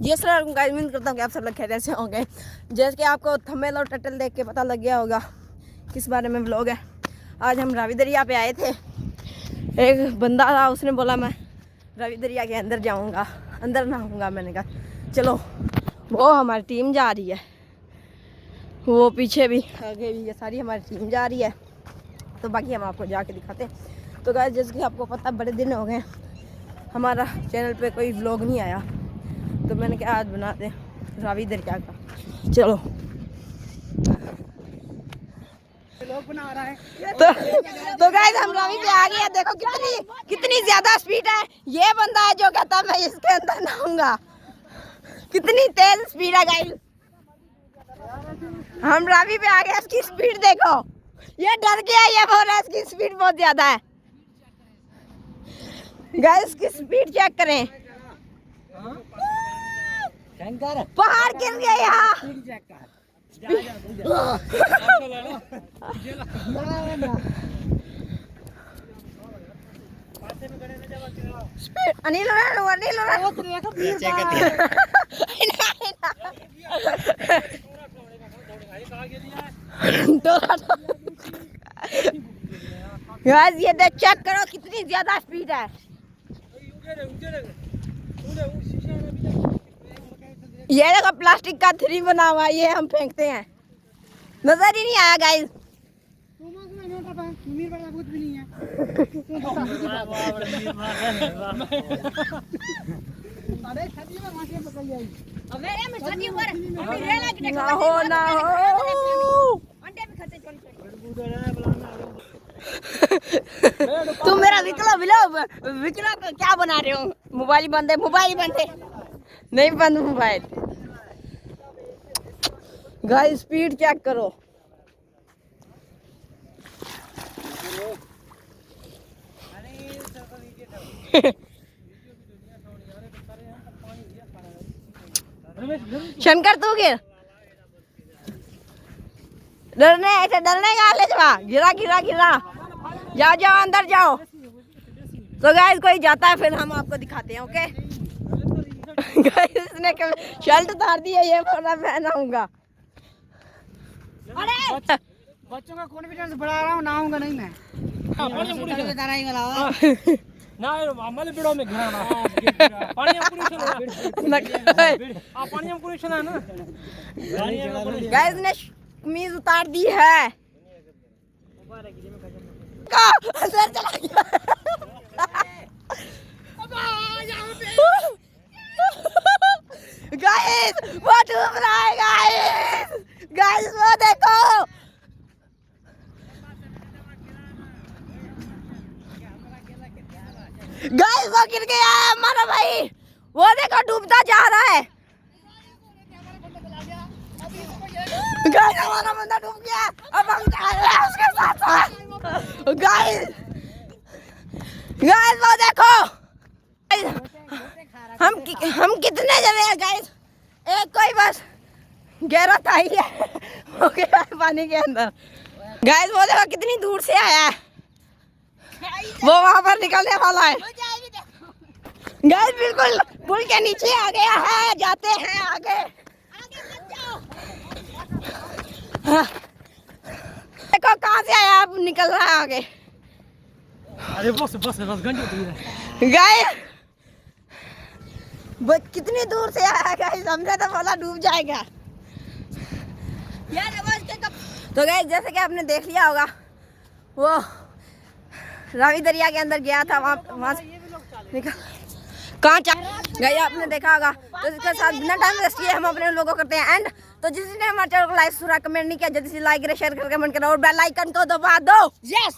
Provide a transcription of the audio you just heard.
जी sir guys, उम्मीद करता हूँ कि आप सब लोग खैरियत से होंगे। जैसे कि आपको थंबनेल और टाइटल देख के पता लग गया होगा किस बारे में व्लॉग है। आज हम रावी दरिया पे आए थे। एक बंदा था, उसने बोला मैं रावी दरिया के अंदर जाऊँगा, अंदर नहाऊँगा। मैंने कहा चलो। वो हमारी टीम जा रही है, वो पीछे भी आगे भी, ये सारी हमारी टीम जा रही है। तो बाकी हम आपको जाके दिखाते हैं। तो गाइस, जैसे कि आपको पता, बड़े दिन हो गए हमारा चैनल पे कोई व्लॉग नहीं आया, तो मैंने कहा आज बना दें रावी दरिया का। चलो बना रहा है। तो गाइस, हम रावी पे आ गए। देखो कितनी ज्यादा स्पीड है। ये बंदा है जो कहता मैं इसके अंदर नहाऊंगा। कितनी तेज स्पीड है गाइस। हम रावी पे आ गए, इसकी स्पीड देखो। ये डर गया, ये बोल रहा है इसकी स्पीड बहुत ज्यादा है। गाइस, इसकी स्पीड चेक करें। पहाड़ गिर गया यहाँ। अनिल गाइस, ये देख, चेक करो कितनी ज्यादा स्पीड है। ये देखो प्लास्टिक का थ्री बना हुआ है, ये हम फेंकते हैं, नजर ही नहीं आया गाइस। ना हो तुम मेरा विकला तो क्या बना रहे हो? मोबाइल बंद है। नहीं बंद मोबाइल। गाइस, स्पीड चेक करो। शंकर तू डरने का ले जा। गिरा जाओ अंदर जाओ। तो गाइस, कोई जाता है फिर हम आपको दिखाते हैं। ओके गाइस, इसने शर्ट उतार दी है, ये बोला मैं नहाऊंगा। बच्चों का कॉन्फिडेंस बढ़ा रहा हूँ, नहाऊंगा नहीं मैं। ना हमारे पेड़ों में घिरा ना पानी हम पूरी चला ना। गाइस ने कमीज उतार दी है। सर चला गया। गाइस, वो डूब रहा है। गाइस वो देखो। गाइस, वो गिर गया है हमारा भाई। वो देखो डूबता जा रहा है। गाइस, हमारा बंदा डूब गया। अब हम जा रहे हैं उसके साथ। गाइस वो देखो। हम कितने जने हैं गाइस? एक कोई बस गैरत आई है, हो गया है पानी के अंदर। गाइस, वो देखो कितनी दूर से आया है, वो वहां पर निकलने वाला है। गाइस, बिल्कुल पुल के नीचे आ गया है। जाते हैं आगे। हाँ। देखो कहाँ से आया, अब निकल रहा है आगे। अरे बस गाइस, कितनी दूर से आया गाइस। हमने तो बोला डूब जाएगा। तो गाइस, जैसे कि आपने देख लिया होगा, वो रावी दरिया के अंदर गया था, वहाँ निकल कहाँ गाइस आपने देखा होगा। तो इसके साथ बिना टाइम वेस्ट किए हम अपने लोगों करते हैं एंड। तो जिसने हमारे चैनल को लाइक, कमेंट नहीं किया, जल्दी से लाइक करें, शेयर करें, कमेंट करें और बेल आइकन को दबा दो। यस।